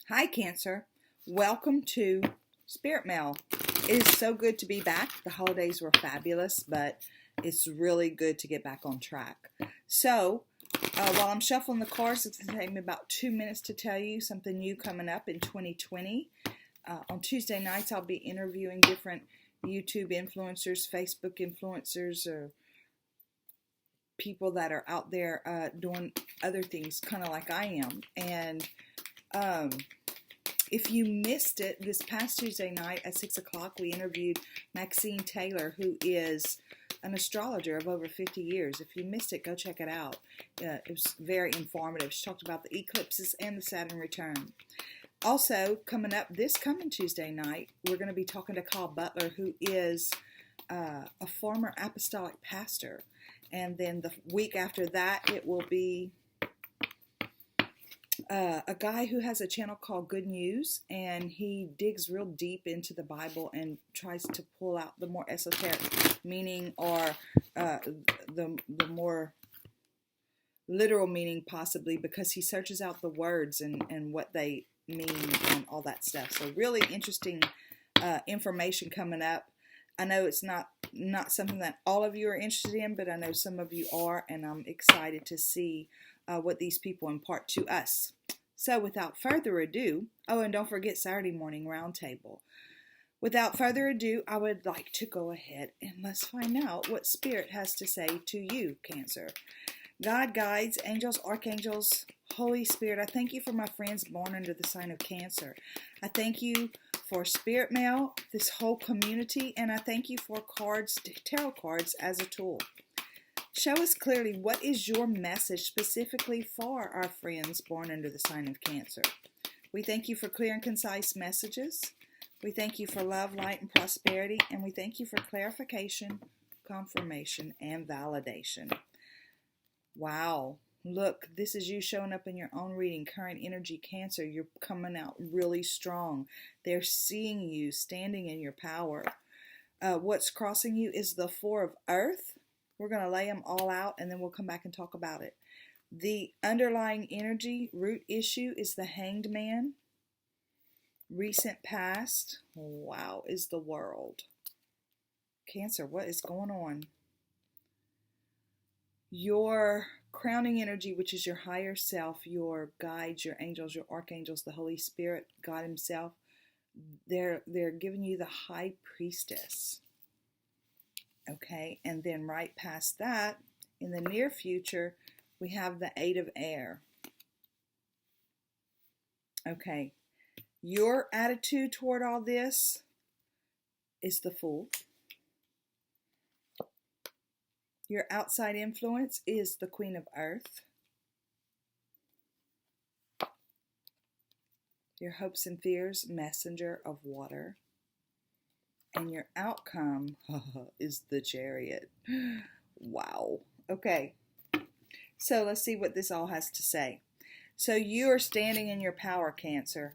Hi, Cancer. Welcome to Spirit Mail. It is so good to be back. The holidays were fabulous, but it's really good to get back on track. So, while I'm shuffling the cards, it's going to take me about 2 minutes to tell you something new coming up in 2020. On Tuesday nights, I'll be interviewing different YouTube influencers, Facebook influencers, or people that are out there doing other things kind of like I am. And if you missed it, this past Tuesday night at 6 o'clock, we interviewed Maxine Taylor, who is an astrologer of over 50 years. If you missed it, go check it out. It was very informative. She talked about the eclipses and the Saturn return. Also, coming up this coming Tuesday night, we're going to be talking to Kyle Butler, who is a former apostolic pastor. And then the week after that, it will be a guy who has a channel called Good News, and he digs real deep into the Bible and tries to pull out the more esoteric meaning or the more literal meaning possibly, because he searches out the words and what they mean and all that stuff. So really interesting information coming up. I know it's not something that all of you are interested in, but I know some of you are, and I'm excited to see what these people impart to us. So without further ado, and don't forget Saturday morning roundtable. Without further ado, I would like to go ahead and let's find out what Spirit has to say to you, Cancer. God, guides, angels, archangels, Holy Spirit, I thank you for my friends born under the sign of Cancer. I thank you for Spirit Mail, this whole community, and I thank you for cards, tarot cards, as a tool. Show us clearly what is your message specifically for our friends born under the sign of Cancer. We thank you for clear and concise messages. We thank you for love, light, and prosperity, and we thank you for clarification, confirmation, and validation. Wow. Look, this is you showing up in your own reading, current energy, Cancer. You're coming out really strong. They're seeing you standing in your power. What's crossing you is the Four of Earth. We're going to lay them all out, and then we'll come back and talk about it. The underlying energy, root issue, is the Hanged Man. Recent past, wow, is the World. Cancer, what is going on? Your crowning energy, which is your higher self, your guides, your angels, your archangels, the Holy Spirit, God Himself, they're giving you the High Priestess. Okay, and then right past that, in the near future, we have the Eight of Air. Okay, your attitude toward all this is the Fool. Your outside influence is the Queen of Earth. Your hopes and fears, Messenger of Water. And your outcome is the Chariot. Wow. Okay. So let's see what this all has to say. So you are standing in your power, Cancer.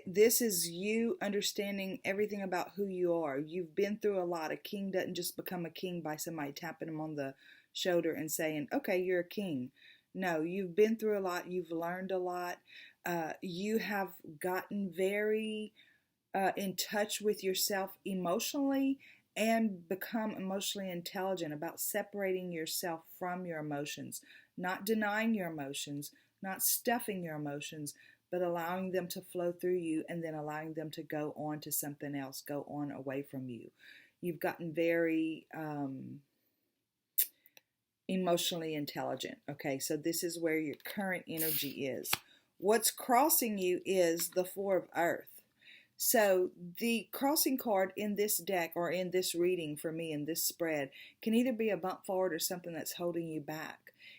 This is you understanding everything about who you are. You've been through a lot. A king doesn't just become a king by somebody tapping him on the shoulder and saying, okay, you're a king. No, you've been through a lot. You've learned a lot. You have gotten very in touch with yourself emotionally and become emotionally intelligent about separating yourself from your emotions, not denying your emotions, not stuffing your emotions, but allowing them to flow through you and then allowing them to go on to something else, go on away from you. You've gotten very emotionally intelligent. Okay, so this is where your current energy is. What's crossing you is the Four of Earth. So the crossing card in this deck or in this reading for me in this spread can either be a bump forward or something that's holding you back.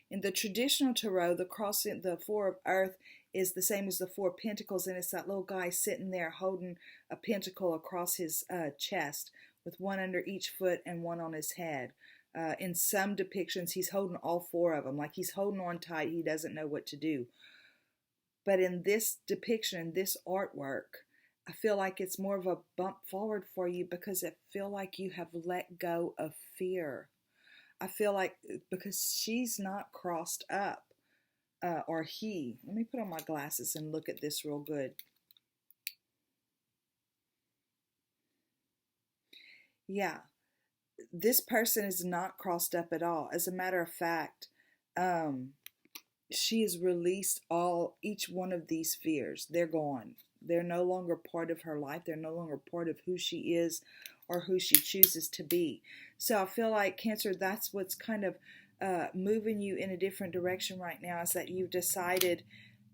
In the traditional tarot, the Four of Earth is the same as the Four of Pentacles, and it's that little guy sitting there holding a pentacle across his chest with one under each foot and one on his head. In some depictions, he's holding all four of them, like he's holding on tight. He doesn't know what to do. But in this depiction, this artwork, I feel like it's more of a bump forward for you because I feel like you have let go of fear. I feel like because she's not crossed up, or he. Let me put on my glasses and look at this real good. Yeah, this person is not crossed up at all. As a matter of fact, she has released each one of these fears. They're gone. They're no longer part of her life. They're no longer part of who she is or who she chooses to be. So I feel like, Cancer, that's what's kind of moving you in a different direction right now, is that you've decided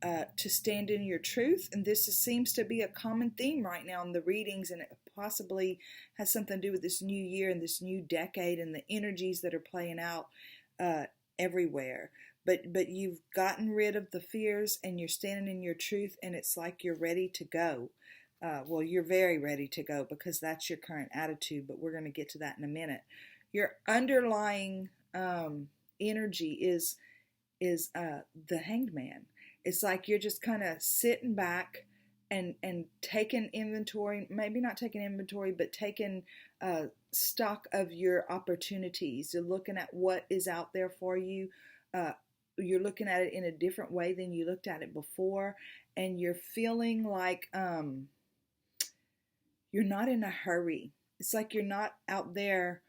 to stand in your truth. And this seems to be a common theme right now in the readings, and it possibly has something to do with this new year and this new decade and the energies that are playing out everywhere. But you've gotten rid of the fears and you're standing in your truth, and it's like you're ready to go. Well, you're very ready to go because that's your current attitude, but we're going to get to that in a minute. Your underlying energy is the Hanged Man. It's like you're just kind of sitting back and taking inventory, maybe not taking inventory, but taking stock of your opportunities. You're looking at what is out there for you. You're looking at it in a different way than you looked at it before, and you're feeling like you're not in a hurry. It's like you're not out there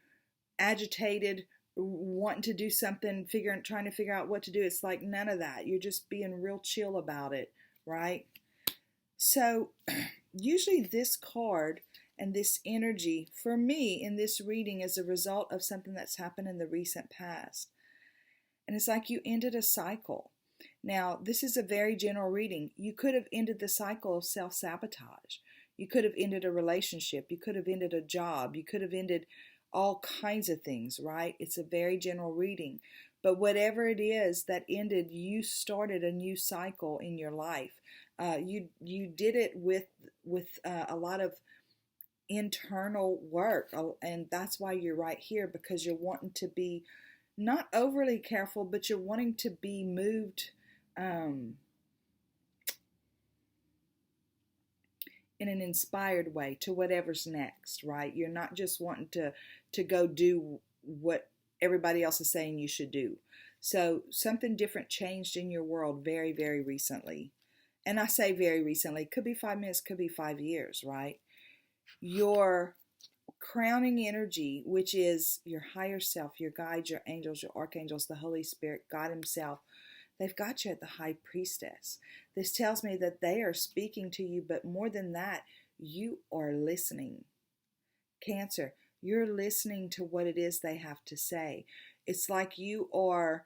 agitated, wanting to do something, trying to figure out what to do. It's like none of that. You're just being real chill about it, right? So usually this card and this energy for me in this reading is a result of something that's happened in the recent past. And it's like you ended a cycle. Now, this is a very general reading. You could have ended the cycle of self-sabotage. You could have ended a relationship. You could have ended a job. You could have ended all kinds of things, right? It's a very general reading. But whatever it is that ended, you started a new cycle in your life. You did it with a lot of internal work, and that's why you're right here, because you're wanting to be not overly careful, but you're wanting to be moved in an inspired way to whatever's next, right? You're not just wanting to go do what everybody else is saying you should do. So something different changed in your world very, very recently. And I say very recently, could be 5 minutes, could be 5 years, right? Your crowning energy, which is your higher self, your guides, your angels, your archangels, the Holy Spirit, God himself, they've got you at the high priestess. This tells me that they are speaking to you, but more than that, you are listening. Cancer, you're listening to what it is they have to say. It's like you are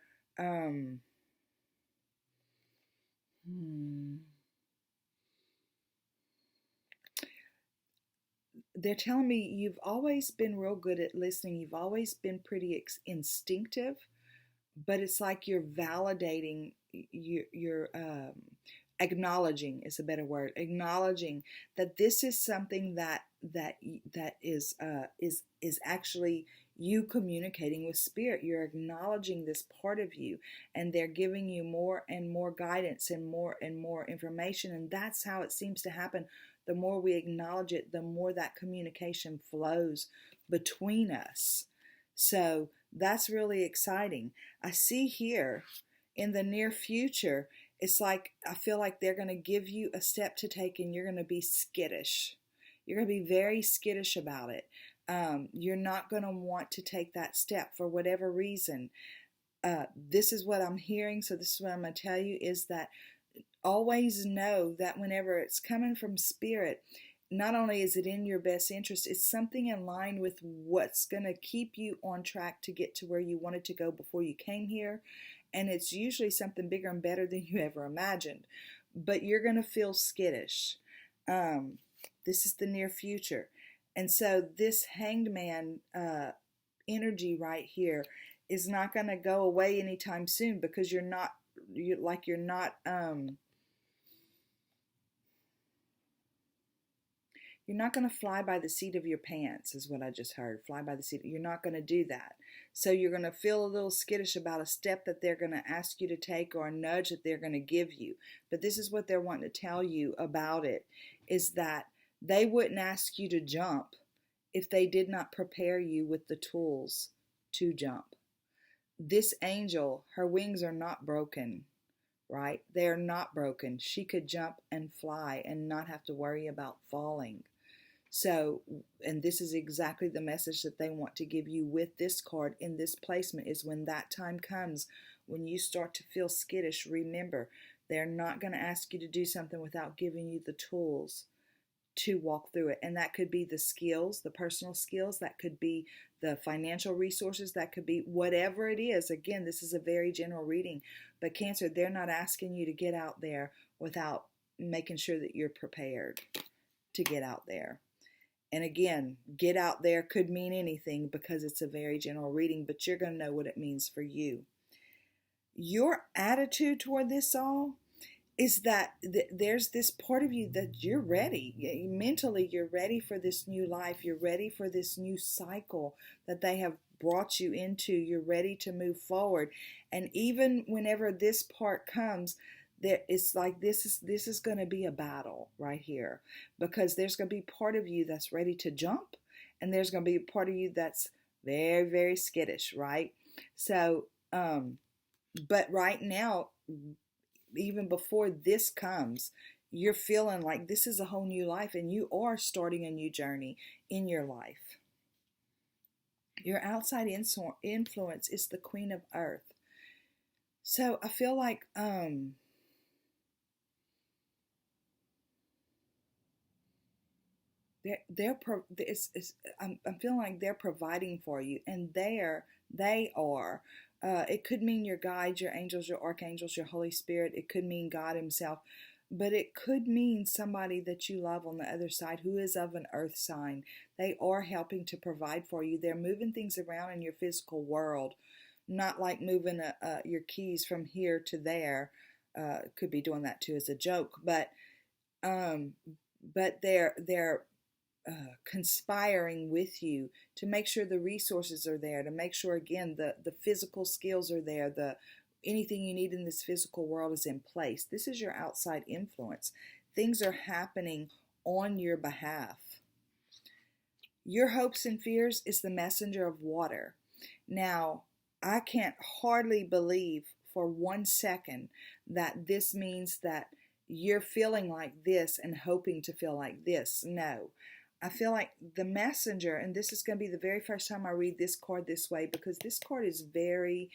they're telling me you've always been real good at listening. You've always been pretty instinctive, but it's like you're validating, you're acknowledging is a better word, acknowledging that this is something that is actually you communicating with spirit. You're acknowledging this part of you, and they're giving you more and more guidance and more information, and that's how it seems to happen. The more we acknowledge it, the more that communication flows between us. So that's really exciting. I see here in the near future, it's like I feel like they're going to give you a step to take, and you're going to be skittish. You're going to be very skittish about it. You're not going to want to take that step for whatever reason. This is what I'm hearing, so this is what I'm going to tell you, is that always know that whenever it's coming from spirit, not only is it in your best interest, it's something in line with what's going to keep you on track to get to where you wanted to go before you came here. And it's usually something bigger and better than you ever imagined. But you're going to feel skittish. This is the near future. And so this Hanged Man energy right here is not going to go away anytime soon, because you're not you're not going to fly by the seat of your pants, is what I just heard. Fly by the seat. You're not going to do that. So you're going to feel a little skittish about a step that they're going to ask you to take, or a nudge that they're going to give you. But this is what they're wanting to tell you about it, is that they wouldn't ask you to jump if they did not prepare you with the tools to jump. This angel, her wings are not broken. right? They're not broken. She could jump and fly and not have to worry about falling. So, and this is exactly the message that they want to give you with this card in this placement, is when that time comes, when you start to feel skittish, remember, they're not going to ask you to do something without giving you the tools to walk through it. And that could be the skills, the personal skills, that could be the financial resources, that could be whatever it is. Again, this is a very general reading, but Cancer, they're not asking you to get out there without making sure that you're prepared to get out there. And again, get out there could mean anything because it's a very general reading, but you're going to know what it means for you. Your attitude toward this all is that there's this part of you that you're ready. Mentally, you're ready for this new life. You're ready for this new cycle that they have brought you into. You're ready to move forward. And even whenever this part comes, it's like this is going to be a battle right here, because there's going to be part of you that's ready to jump, and there's going to be a part of you that's very, very skittish, right? So, but right now, even before this comes, you're feeling like this is a whole new life, and you are starting a new journey in your life. Your outside influence is the Queen of Earth. So I feel like I'm feeling like they're providing for you, and they are. It could mean your guides, your angels, your archangels, your Holy Spirit. It could mean God Himself, but it could mean somebody that you love on the other side who is of an earth sign. They are helping to provide for you. They're moving things around in your physical world, not like moving your keys from here to there. Could be doing that too as a joke, but they're conspiring with you to make sure the resources are there, to make sure, again, the physical skills are there, anything you need in this physical world is in place. This is your outside influence. Things are happening on your behalf. Your hopes and fears is the messenger of water. Now, I can't hardly believe for 1 second that this means that you're feeling like this and hoping to feel like this. No. I feel like the messenger, and this is going to be the very first time I read this card this way, because this card is very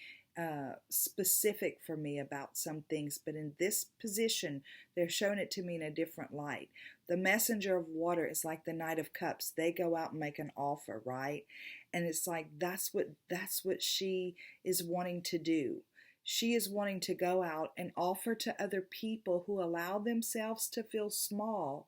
specific for me about some things, but in this position, they're showing it to me in a different light. The messenger of water is like the Knight of Cups. They go out and make an offer, right? And it's like that's what she is wanting to do. She is wanting to go out and offer to other people who allow themselves to feel small,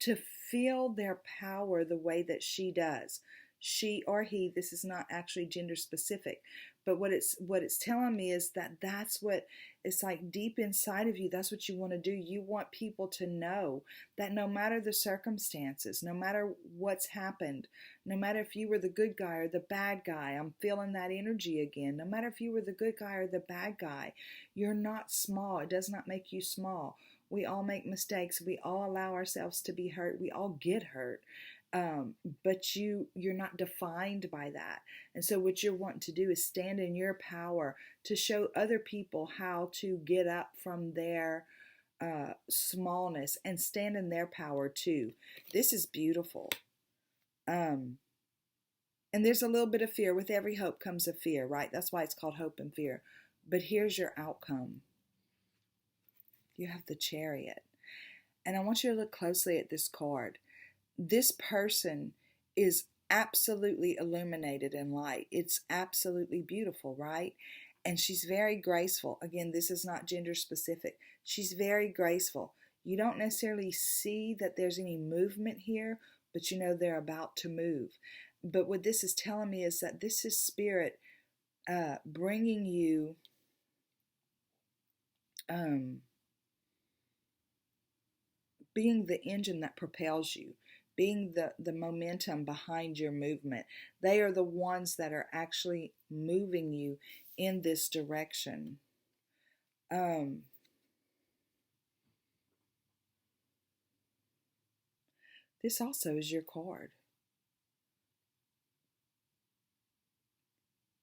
to feel their power the way that she does. She or he, this is not actually gender specific, but what it's telling me is that that's what it's like deep inside of you. That's what you want to do. You want people to know that no matter the circumstances, no matter what's happened, no matter if you were the good guy or the bad guy, I'm feeling that energy again. No matter if you were the good guy or the bad guy, you're not small. It does not make you small. We all make mistakes. We all allow ourselves to be hurt. We all get hurt. But you're not defined by that. And so what you're wanting to do is stand in your power to show other people how to get up from their smallness and stand in their power too. This is beautiful. And there's a little bit of fear. With every hope comes a fear, right? That's why it's called hope and fear. But here's your outcome. You have the Chariot. And I want you to look closely at this card. This person is absolutely illuminated in light. It's absolutely beautiful, right? And she's very graceful. Again, this is not gender specific. She's very graceful. You don't necessarily see that there's any movement here, but you know they're about to move. But what this is telling me is that this is Spirit bringing you being the engine that propels you, being the momentum behind your movement. They are the ones that are actually moving you in this direction. This also is your card.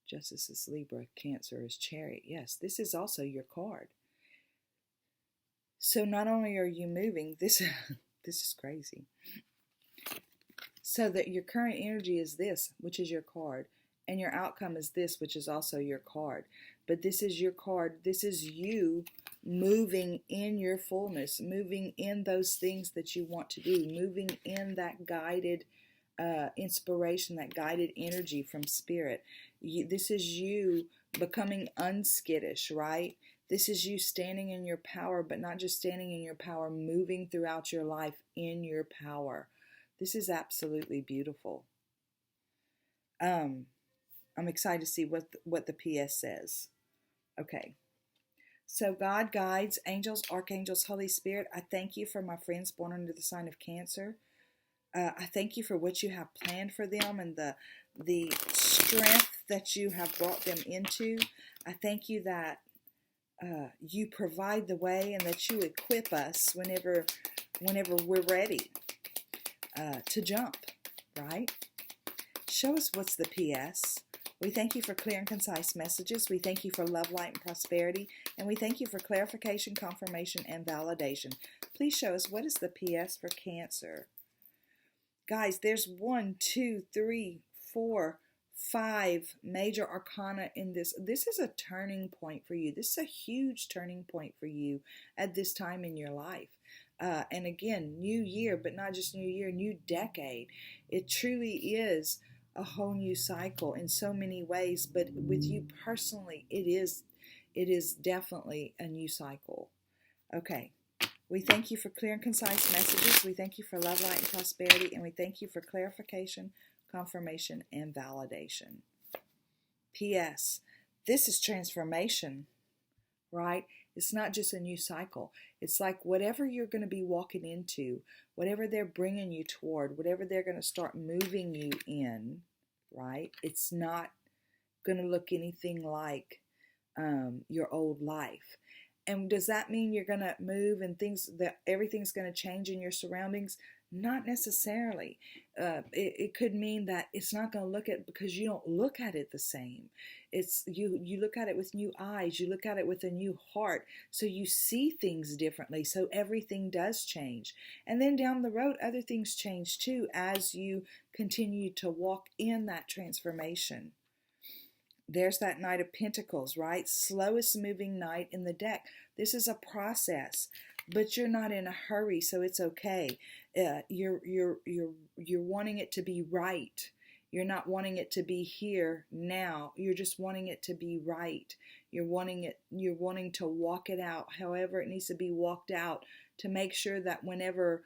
Justice is Libra, Cancer is Chariot. Yes, this is also your card. So not only are you moving, this is crazy. So that your current energy is this, which is your card, and your outcome is this, which is also your card. But this is your card. This is you moving in your fullness, moving in those things that you want to do, moving in that guided inspiration, that guided energy from spirit. This is you becoming unskittish, right? This is you standing in your power, but not just standing in your power, moving throughout your life in your power. This is absolutely beautiful. I'm excited to see what the PS says. Okay. So God guides, angels, archangels, Holy Spirit, I thank you for my friends born under the sign of Cancer. I thank you for what you have planned for them and the strength that you have brought them into. I thank you that you provide the way and that you equip us whenever we're ready to jump, right? Show us what's the PS. We thank you for clear and concise messages. We thank you for love, light, and prosperity. And we thank you for clarification, confirmation, and validation. Please show us what is the PS for Cancer. Guys, there's 1, 2, 3, 4, 5 major arcana in this. This is a turning point for you. This is a huge turning point for you at this time in your life. And again, new year, but not just new year, new decade. It truly is a whole new cycle in so many ways, but with you personally, it is definitely a new cycle. Okay. We thank you for clear and concise messages. We thank you for love, light, and prosperity. And we thank you for clarification, confirmation, and validation. P.S. This is transformation, right? It's not just a new cycle. It's like whatever you're going to be walking into, whatever they're bringing you toward, whatever they're going to start moving you in, right? It's not going to look anything like your old life. And does that mean you're going to move and everything's going to change in your surroundings? Not necessarily. It could mean that it's not going to look at, because you don't look at it the same. It's you look at it with new eyes. You look at it with a new heart. So you see things differently. So everything does change. And then down the road, other things change too as you continue to walk in that transformation. There's that Knight of Pentacles, right? Slowest moving knight in the deck. This is a process, but you're not in a hurry, so it's okay. You're wanting it to be right. You're not wanting it to be here now. You're just wanting it to be right. You're wanting to walk it out, however it needs to be walked out, to make sure that whenever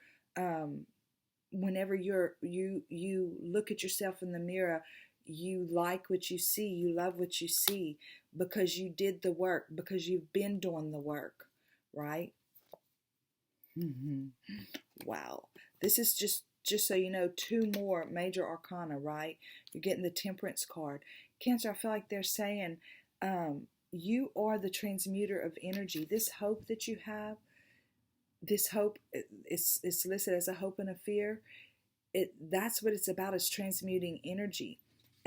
you look at yourself in the mirror, you like what you see, you love what you see, because you did the work, because you've been doing the work, right? Wow. This is just so you know, 2 more major arcana, right? You're getting the Temperance card. Cancer, I feel like they're saying you are the transmuter of energy. This hope that you have, this hope, it's listed as a hope and a fear. That's what it's about, is transmuting energy.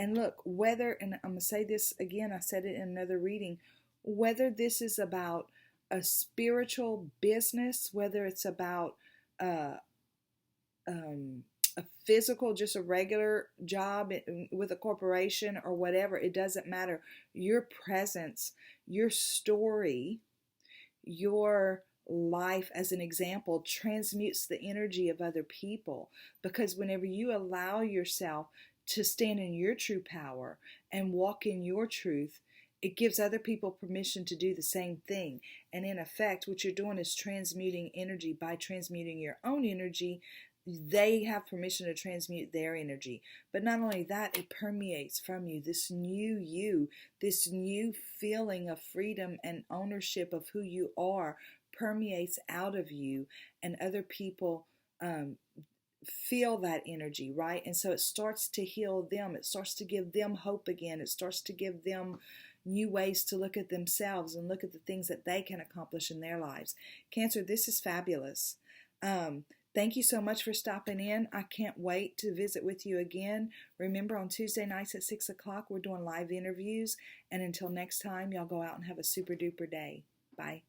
And look, and I'm going to say this again, I said it in another reading, whether this is about a spiritual business, whether it's about a physical, just a regular job with a corporation or whatever, it doesn't matter. Your presence, your story, your life as an example transmutes the energy of other people, because whenever you allow yourself to stand in your true power and walk in your truth, it gives other people permission to do the same thing. And in effect, what you're doing is transmuting energy. By transmuting your own energy, they have permission to transmute their energy. But not only that, it permeates from you, this new feeling of freedom and ownership of who you are permeates out of you, and other people feel that energy, right? And so it starts to heal them. It starts to give them hope again. It starts to give them new ways to look at themselves and look at the things that they can accomplish in their lives. Cancer, this is fabulous. Thank you so much for stopping in. I can't wait to visit with you again. Remember, on Tuesday nights at 6 o'clock, we're doing live interviews. And until next time, y'all go out and have a super duper day. Bye.